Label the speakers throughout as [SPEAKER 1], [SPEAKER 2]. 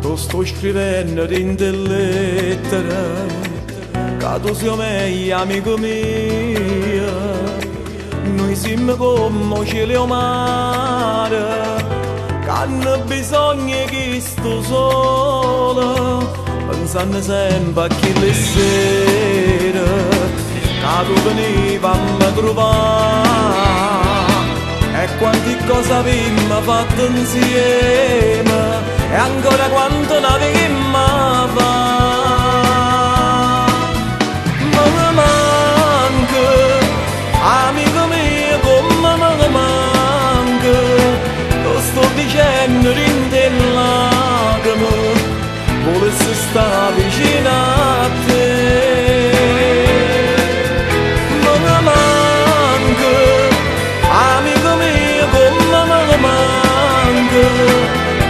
[SPEAKER 1] Lo sto scrivendo in lettere, che tu sei meglio amico mio. Noi siamo come cielo e mare, che hanno bisogno di sto sole, pensando sempre a chi le sera, che tu veniva a me trovare. E quante cose abbiamo fatto insieme, e ancora quanto ne avevamo a fare. Ma mi manca, amico mio, come mi manca. Lo sto dicendo in te lacrime, volessi stare vicino a te. Ma mi manca, amico mio, come mi manca.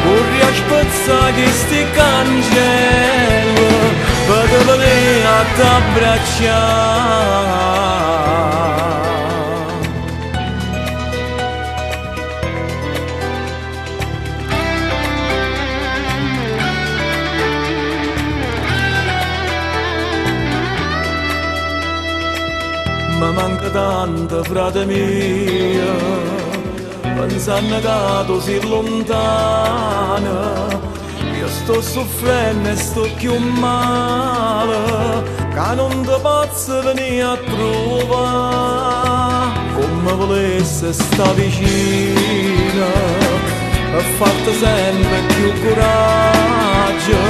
[SPEAKER 1] Vorrei aspettare che sti cancelli per venire a t'abbracciare. Mi manca tanto, frate mio, pensando che tu sei lontana. Io sto soffrendo e sto più male, che non ti posso venire a trovare. Come volessi sta vicina e farti sempre più coraggio,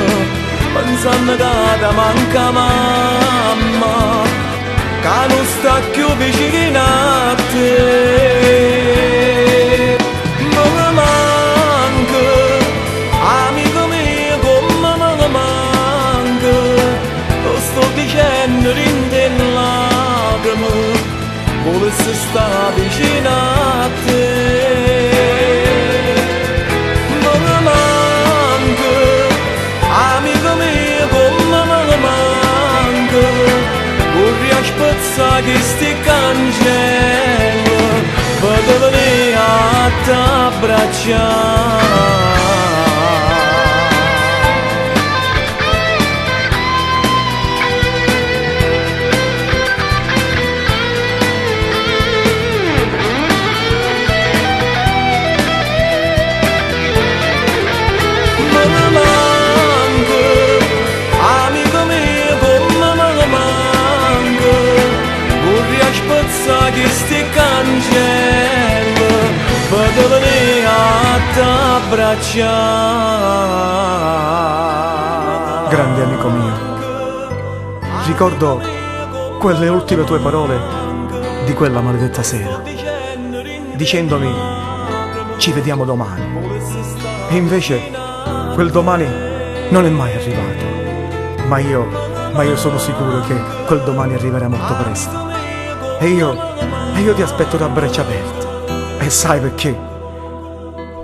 [SPEAKER 1] pensando che ti manca mamma, che non sta più vicino a te. Ma mi manca, amico mio, come mi manca. Lo sto dicendo in te lacrime, volessi stare vicino a te. Ma mi manca, amico mio, come mi manca. Vorrei aspettare che sti cancelli per venire a t'abbracciare. Ma mi manca, amico mio, come mi manca. Vorrei aspettare che sti cancelli per venire a t'abbracciare.
[SPEAKER 2] Grande amico mio, ricordo quelle ultime tue parole di quella maledetta sera, dicendomi ci vediamo domani. E invece quel domani non è mai arrivato. Ma io sono sicuro che quel domani arriverà molto presto. E io ti aspetto da braccia aperte. E sai perché?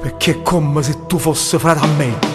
[SPEAKER 2] Perché è come se tu fossi frate a me.